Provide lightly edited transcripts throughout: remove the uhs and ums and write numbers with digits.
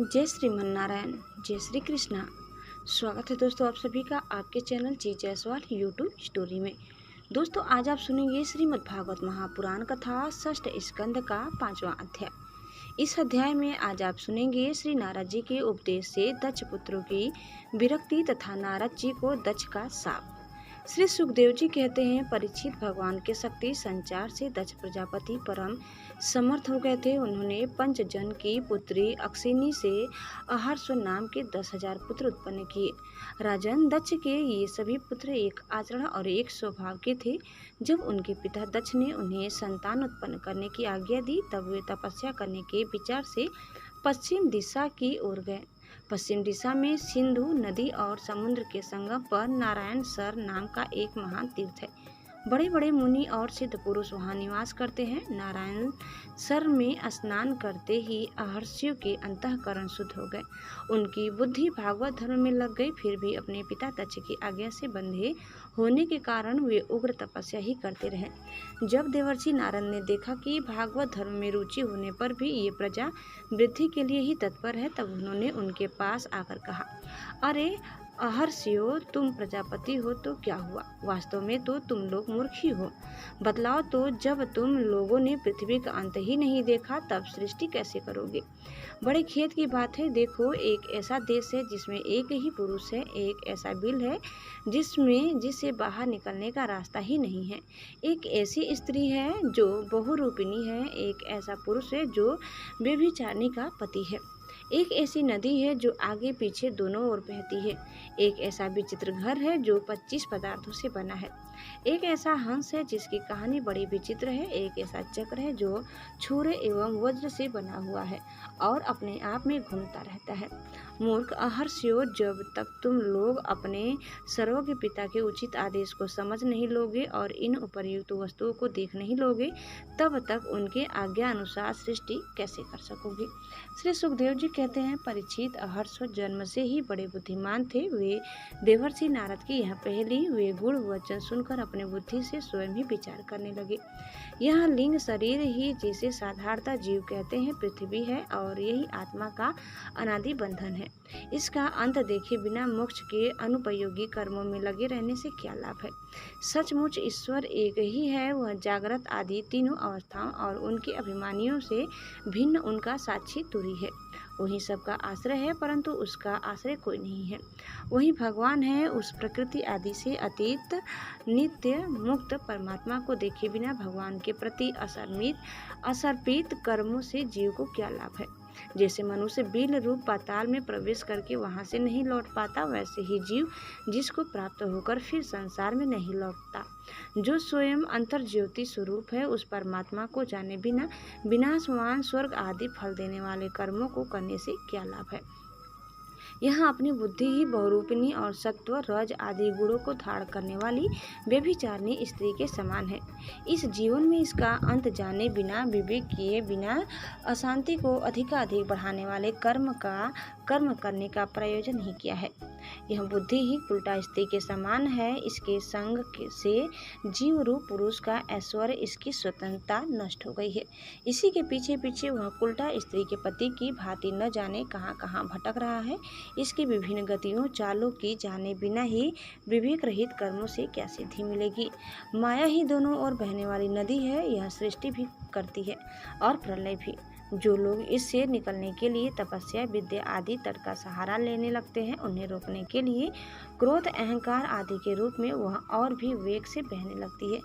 जय श्रीमन नारायण। जय श्री कृष्णा। स्वागत है दोस्तों आप सभी का आपके चैनल जी जायसवाल यूट्यूब स्टोरी में। दोस्तों आज आप सुनेंगे श्रीमद् भागवत महापुराण कथा षष्ठ स्कंद का 5वां अध्याय। इस अध्याय में आज आप सुनेंगे श्री नारद जी के उपदेश से दक्ष पुत्रों की विरक्ति तथा नारद जी को दक्ष का शाप। श्री सुखदेव जी कहते हैं, परीक्षित भगवान के शक्ति संचार से दक्ष प्रजापति परम समर्थ हो गए थे। उन्होंने पंचजन की पुत्री अक्षिनी से अहर्ष नाम के 10,000 पुत्र उत्पन्न किए। राजन दक्ष के ये सभी पुत्र एक आचरण और एक स्वभाव के थे। जब उनके पिता दक्ष ने उन्हें संतान उत्पन्न करने की आज्ञा दी, तब वे तपस्या करने के विचार से पश्चिम दिशा की ओर गए। पश्चिम दिशा में सिंधु नदी और समुद्र के संगम पर नारायण सर नाम का एक महान तीर्थ है। बड़े बड़े मुनि और सिद्ध पुरुष वहाँ निवास करते हैं। नारायण सर में स्नान करते ही अहर्षियों के अंतःकरण शुद्ध हो गए। उनकी बुद्धि भागवत धर्म में लग गई। फिर भी अपने पिता दक्ष की आज्ञा से बंधे होने के कारण वे उग्र तपस्या ही करते रहे। जब देवर्षि नारद ने देखा कि भागवत धर्म में रुचि होने पर भी ये प्रजा वृद्धि के लिए ही तत्पर है, तब उन्होंने उनके पास आकर कहा, अरे अहर्षियों, तुम प्रजापति हो तो क्या हुआ? वास्तव में तो तुम लोग मूर्ख ही हो। बतलाओ तो, जब तुम लोगों ने पृथ्वी का अंत ही नहीं देखा, तब सृष्टि कैसे करोगे? बड़े खेद की बात है। देखो, एक ऐसा देश है जिसमें एक ही पुरुष है, एक ऐसा बिल है जिससे बाहर निकलने का रास्ता ही नहीं है। एक ऐसी स्त्री है जो बहुरूपिणी है, एक ऐसा पुरुष है जो व्यभिचारिणी का पति है। एक ऐसी नदी है जो आगे पीछे दोनों ओर बहती है। एक ऐसा विचित्र घर है जो 25 पदार्थों से बना है। एक ऐसा हंस है जिसकी कहानी बड़ी विचित्र है। एक ऐसा चक्र है जो छुरे एवं वज्र से बना हुआ है और अपने आप में घूमता रहता है। मूर्ख अहर्षियों, जब तक तुम लोग अपने सर्वज्ञ पिता के उचित आदेश को समझ नहीं लोगे और इन उपर्युक्त वस्तुओं को देख नहीं लोगे, तब तक उनके आज्ञा अनुसार सृष्टि कैसे कर सकोगे? श्री सुखदेव जी कहते हैं, परीक्षित अहर्ष जन्म से ही बड़े बुद्धिमान थे। वे देवर्षि नारद की यह पहली वे गुण वचन सुनकर अपने बुद्धि से स्वयं ही विचार करने लगे। यह लिंग शरीर ही, जिसे साधारणतः जीव कहते हैं, पृथ्वी है और यही आत्मा का अनादि बंधन है। इसका अंत देखे बिना मोक्ष के अनुपयोगी कर्मों में लगे रहने से क्या लाभ है? सचमुच ईश्वर एक ही है। वह जागृत आदि तीनों अवस्थाओं और उनके अभिमानियों से भिन्न उनका साक्षी तुरी है। वही सबका आश्रय है, परंतु उसका आश्रय कोई नहीं है। वही भगवान है। उस प्रकृति आदि से अतीत नित्य मुक्त परमात्मा को देखे बिना भगवान के प्रति असर्पित कर्मों से जीव को क्या लाभ है? जैसे मनुष्य बिल रूप पाताल में प्रवेश करके वहां से नहीं लौट पाता, वैसे ही जीव जिसको प्राप्त होकर फिर संसार में नहीं लौटता, जो स्वयं अंतर ज्योति स्वरूप है, उस परमात्मा को जाने बिना विनाशवान स्वर्ग आदि फल देने वाले कर्मों को करने से क्या लाभ है? यहाँ अपनी बुद्धि ही बहुरूपिणी और सत्व रज आदि गुणों को धारण करने वाली व्यभिचारिणी स्त्री के समान है। इस जीवन में इसका अंत जाने बिना, विवेक किए बिना अशांति को अधिकाधिक बढ़ाने वाले कर्म करने का प्रयोजन ही क्या है? यह बुद्धि ही उल्टा स्त्री के समान है। इसके संग से जीव रूप पुरुष का ऐश्वर्य, इसकी स्वतंत्रता नष्ट हो गई है। इसी के पीछे पीछे वह उल्टा स्त्री के पति की भांति न जाने कहाँ कहाँ भटक रहा है। इसकी विभिन्न गतियों चालों की जाने बिना ही विवेक रहित कर्मों से क्या सिद्धि मिलेगी? माया ही दोनों ओर बहने वाली नदी है। यह सृष्टि भी करती है और प्रलय भी। जो लोग इससे निकलने के लिए तपस्या, विद्या आदि तट का सहारा लेने लगते हैं, उन्हें रोकने के लिए क्रोध, अहंकार आदि के रूप में वह और भी वेग से बहने लगती है।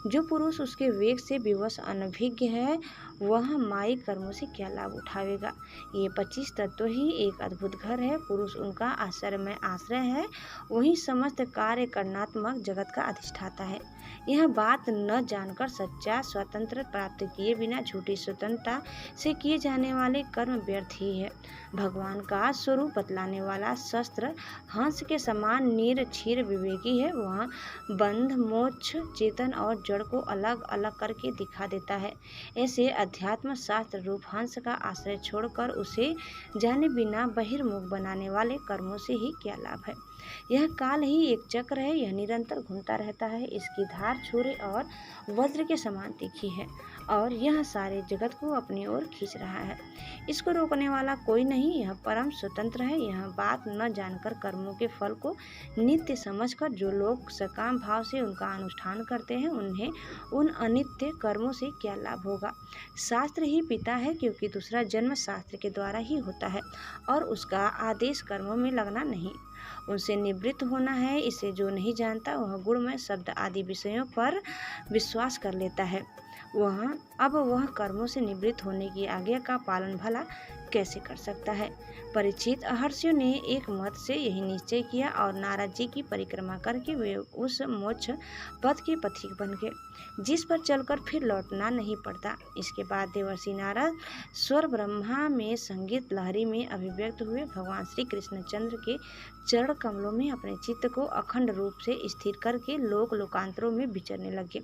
जो पुरुष उसके वेग से विवश अनभिज्ञ है, वह माई कर्मों से क्या लाभ उठावेगा? ये 25 तत्व ही एक अद्भुत घर है। पुरुष उनका आश्रय में आश्रय है। वही समस्त कार्य करणात्मक जगत का अधिष्ठाता है। यह बात न जानकर सच्चा स्वतंत्र प्राप्त किए बिना झूठी स्वतंत्रता से किए जाने वाले कर्म व्यर्थ ही है। भगवान का स्वरूप बतलाने वाला शस्त्र हंस के समान नीर क्षीर विवेकी है। वह बंध, मोक्ष, चेतन और जड़ को अलग अलग करके दिखा देता है। ऐसे अध्यात्म शास्त्र रूप हंस का आश्रय छोड़कर उसे जाने बिना बहिर्मुख बनाने वाले कर्मों से ही क्या लाभ है? यह काल ही एक चक्र है। यह निरंतर घूमता रहता है। इसकी धार छुरे और वज्र के समान तीखी है और यह सारे जगत को अपनी ओर खींच रहा है। इसको रोकने वाला कोई नहीं, यह परम स्वतंत्र है। यह बात न जानकर कर्मों के फल को नित्य समझकर जो लोग सकाम भाव से उनका अनुष्ठान करते हैं, उन्हें उन अनित्य कर्मों से क्या लाभ होगा। शास्त्र ही पिता है, क्योंकि दूसरा जन्म शास्त्र के द्वारा ही होता है और उसका आदेश कर्मों में लगना नहीं, उनसे निवृत्त होना है। इसे जो नहीं जानता वह गुणमय शब्द आदि विषयों पर विश्वास कर लेता है। वह कर्मों से निवृत्त होने की आज्ञा का पालन भला कैसे कर सकता है। परीक्षित, महर्षियों ने एक मत से यही निश्चय किया और नारद जी की परिक्रमा करके वे उस मोक्ष पथ के पथिक बन गए, जिस पर चलकर फिर लौटना नहीं पड़ता। इसके बाद देवर्षि नारद स्वर ब्रह्मा में संगीत लहरी में अभिव्यक्त हुए भगवान श्री कृष्णचंद्र के चरण कमलों में अपने चित्त को अखंड रूप से स्थिर करके लोक लोकांतरों में विचरने लगे।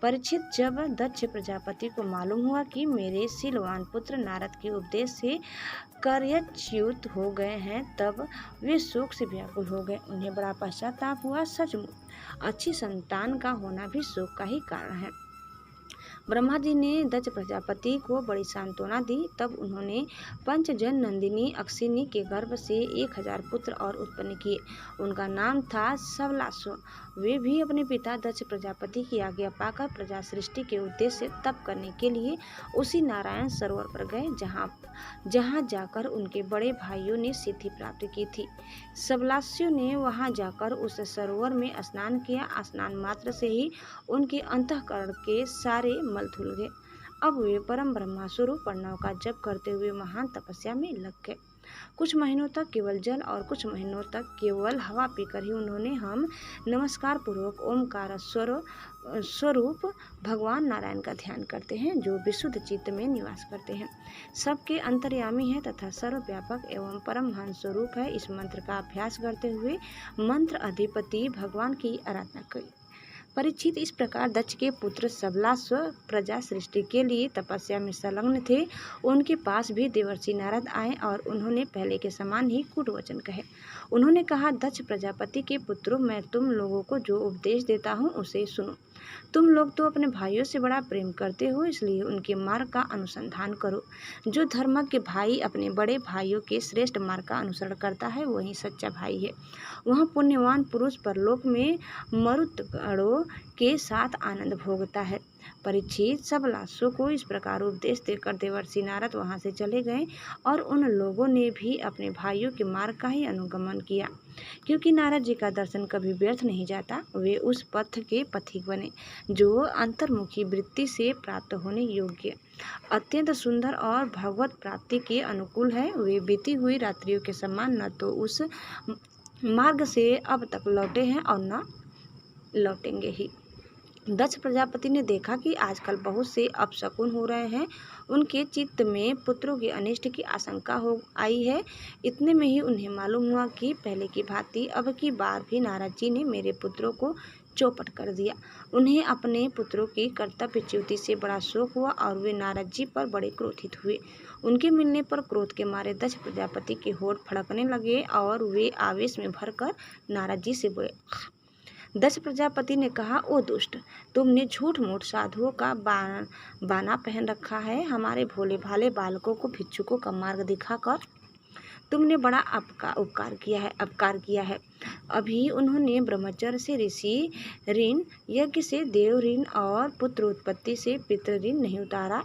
परीक्षित, जब दक्ष प्रजापति को मालूम हुआ कि मेरे शीलवान पुत्र नारद के उपदेश से कार्यच्युत हो गए हैं, तब वे शोक से व्याकुल हो गए। उन्हें बड़ा पश्चाताप हुआ। सचमुच अच्छी संतान का होना भी शोक का ही कारण है। ब्रह्मा जी ने दक्ष प्रजापति को बड़ी सांत्वना दी। तब उन्होंने पंचजन नंदिनी अक्षिनी के गर्भ से 1000 पुत्र और उत्पन्न किए। उनका नाम था सबलासु। वे भी अपने पिता दक्ष प्रजापति की आज्ञा पाकर प्रजा सृष्टि के उद्देश्य से तप करने के लिए उसी नारायण सरोवर पर गए, जहाँ जाकर उनके बड़े भाइयों ने सिद्धि प्राप्त की थी। सबलास्यु ने वहां जाकर उस सरोवर में स्नान किया। स्नान मात्र से ही उनके अंतःकरण के सारे मल धुल गए। अब वे परम ब्रह्मा स्वरूप प्रणव का जप करते हुए महान तपस्या में लग गए। कुछ महीनों तक केवल जल और कुछ महीनों तक केवल हवा पीकर ही उन्होंने हम नमस्कार पूर्वक ओमकार स्वरूप भगवान नारायण का ध्यान करते हैं, जो विशुद्ध चित्त में निवास करते हैं, सबके अंतर्यामी है तथा सर्वव्यापक एवं परमहंस स्वरूप है। इस मंत्र का अभ्यास करते हुए मंत्र अधिपति भगवान की आराधना करें। परीक्षित, इस प्रकार दक्ष के पुत्र सबलास्व प्रजा सृष्टि के लिए तपस्या में संलग्न थे। उनके पास भी देवर्षि नारद आए और उन्होंने पहले के समान ही कूट वचन कहे। उन्होंने कहा, दक्ष प्रजापति के पुत्रों, मैं तुम लोगों को जो उपदेश देता हूँ उसे सुनो। तुम लोग तो अपने भाइयों से बड़ा प्रेम करते हो, इसलिए उनके मार्ग का अनुसंधान करो। जो धर्मज्ञ भाई अपने बड़े भाइयों के श्रेष्ठ मार्ग का अनुसरण करता है, वही सच्चा भाई है। वह पुण्यवान पुरुष परलोक में मरुतगणों के साथ आनंद भोगता है। परीक्षित, सबलासु को इस प्रकार उपदेश देकर देवर्षि नारद वहां से चले गए और उन लोगों ने भी अपने भाइयों के मार्ग का ही अनुगमन किया, क्योंकि नारद जी का दर्शन कभी व्यर्थ नहीं जाता। वे उस पथ के पथिक बने जो अंतर्मुखी वृत्ति से प्राप्त होने योग्य, अत्यंत सुंदर और भगवत प्राप्ति के अनुकूल है। वे बीती हुई रात्रियों के समान न तो उस मार्ग से अब तक लौटे हैं और न लौटेंगे ही। दक्ष प्रजापति ने देखा कि आजकल बहुत से अपशकुन हो रहे हैं। उनके चित्त में पुत्रों के अनिष्ट की आशंका हो आई है। इतने में ही उन्हें मालूम हुआ कि पहले की भांति अब की बार भी नारद जी ने मेरे पुत्रों को चौपट कर दिया। उन्हें अपने पुत्रों की कर्तव्यच्युति से बड़ा शोक हुआ और वे नारद जी पर बड़े क्रोधित हुए। उनके मिलने पर क्रोध के मारे दक्ष प्रजापति के होठ फड़कने लगे और वे आवेश में भरकर नारद जी से बोले। दक्ष प्रजापति ने कहा, ओ दुष्ट, तुमने झूठ मूठ साधुओं का बाना पहन रखा है। हमारे भोले भाले बालकों को भिक्षुकों का मार्ग दिखाकर तुमने बड़ा अपकार किया है। अभी उन्होंने ब्रह्मचर्य से ऋषि ऋण, यज्ञ से देव ऋण और पुत्र उत्पत्ति से पितृ ऋण नहीं उतारा।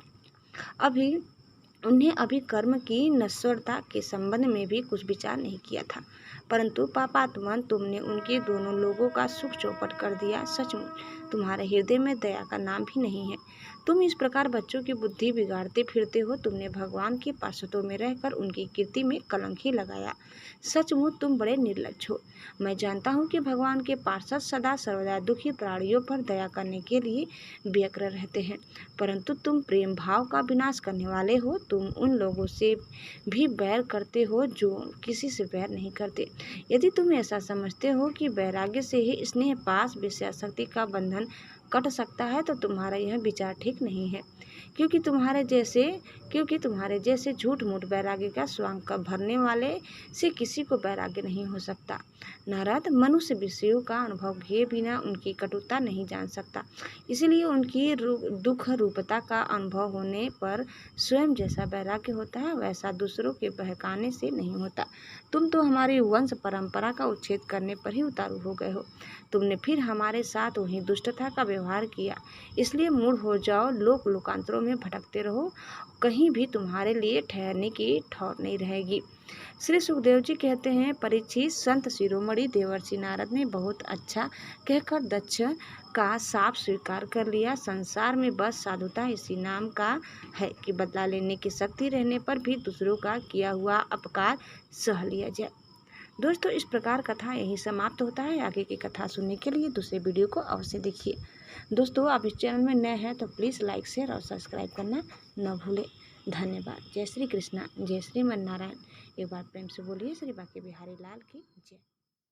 उन्हें अभी कर्म की नश्वरता के संबंध में भी कुछ विचार नहीं किया था, परंतु पापात्मन तुमने उनके दोनों लोगों का सुख चौपट कर दिया। सचमुच तुम्हारे हृदय में दया का नाम भी नहीं है। तुम इस प्रकार बच्चों की बुद्धि बिगाड़ते फिरते हो। तुमने भगवान के पार्षदों में रहकर उनकी कीर्ति में कलंक ही लगाया। सचमुच तुम बड़े निर्लज्ज हो। मैं जानता हूँ कि भगवान के पार्षद सदा सर्वदा दुखी प्राणियों पर दया करने के लिए व्यग्र रहते हैं, परंतु तुम प्रेम भाव का विनाश करने वाले हो। तुम उन लोगों से भी बैर करते हो जो किसी से बैर नहीं करते। यदि तुम ऐसा समझते हो कि वैराग्य से ही स्नेह पास विषयासक्ति का बंधन कट सकता है, तो तुम्हारा यह विचार ठीक नहीं है। क्योंकि तुम्हारे जैसे झूठ मूठ वैराग्य का स्वांग का भरने वाले से किसी को वैराग्य नहीं हो सकता। नारद मनुष्य विषयों का अनुभव किए बिना उनकी कटुता नहीं जान सकता, इसलिए उनकी दुख रूपता का अनुभव होने पर स्वयं जैसा वैराग्य होता है वैसा दूसरों के बहकाने से नहीं होता। तुम तो हमारी वंश परंपरा का उच्छेद करने पर ही उतारू हो गए हो। तुमने फिर हमारे साथ वही दुष्टता का व्यवहार किया, इसलिए मूढ़ हो जाओ, लोकांतरों में भटकते रहो, कहीं भी तुम्हारे लिए ठहरने की ठौर नहीं रहेगी। श्री सुखदेव जी कहते हैं, परीक्षित संत शिरोमणि देवर्षि नारद ने बहुत अच्छा कहकर दक्ष का साफ स्वीकार कर लिया। संसार में बस साधुता इसी नाम का है कि बदला लेने की शक्ति रहने पर भी दूसरों का किया हुआ अपकार सह लिया जाए। दोस्तों, इस प्रकार कथा यही समाप्त होता है। आगे की कथा सुनने के लिए दूसरे वीडियो को अवश्य देखिए। दोस्तों, आप इस चैनल में नए हैं तो प्लीज़ लाइक शेयर और सब्सक्राइब करना न भूलें। धन्यवाद। जय श्री कृष्णा, जय श्रीमन नारायण। एक बार प्रेम से बोलिए श्री बांके बिहारी लाल की जय।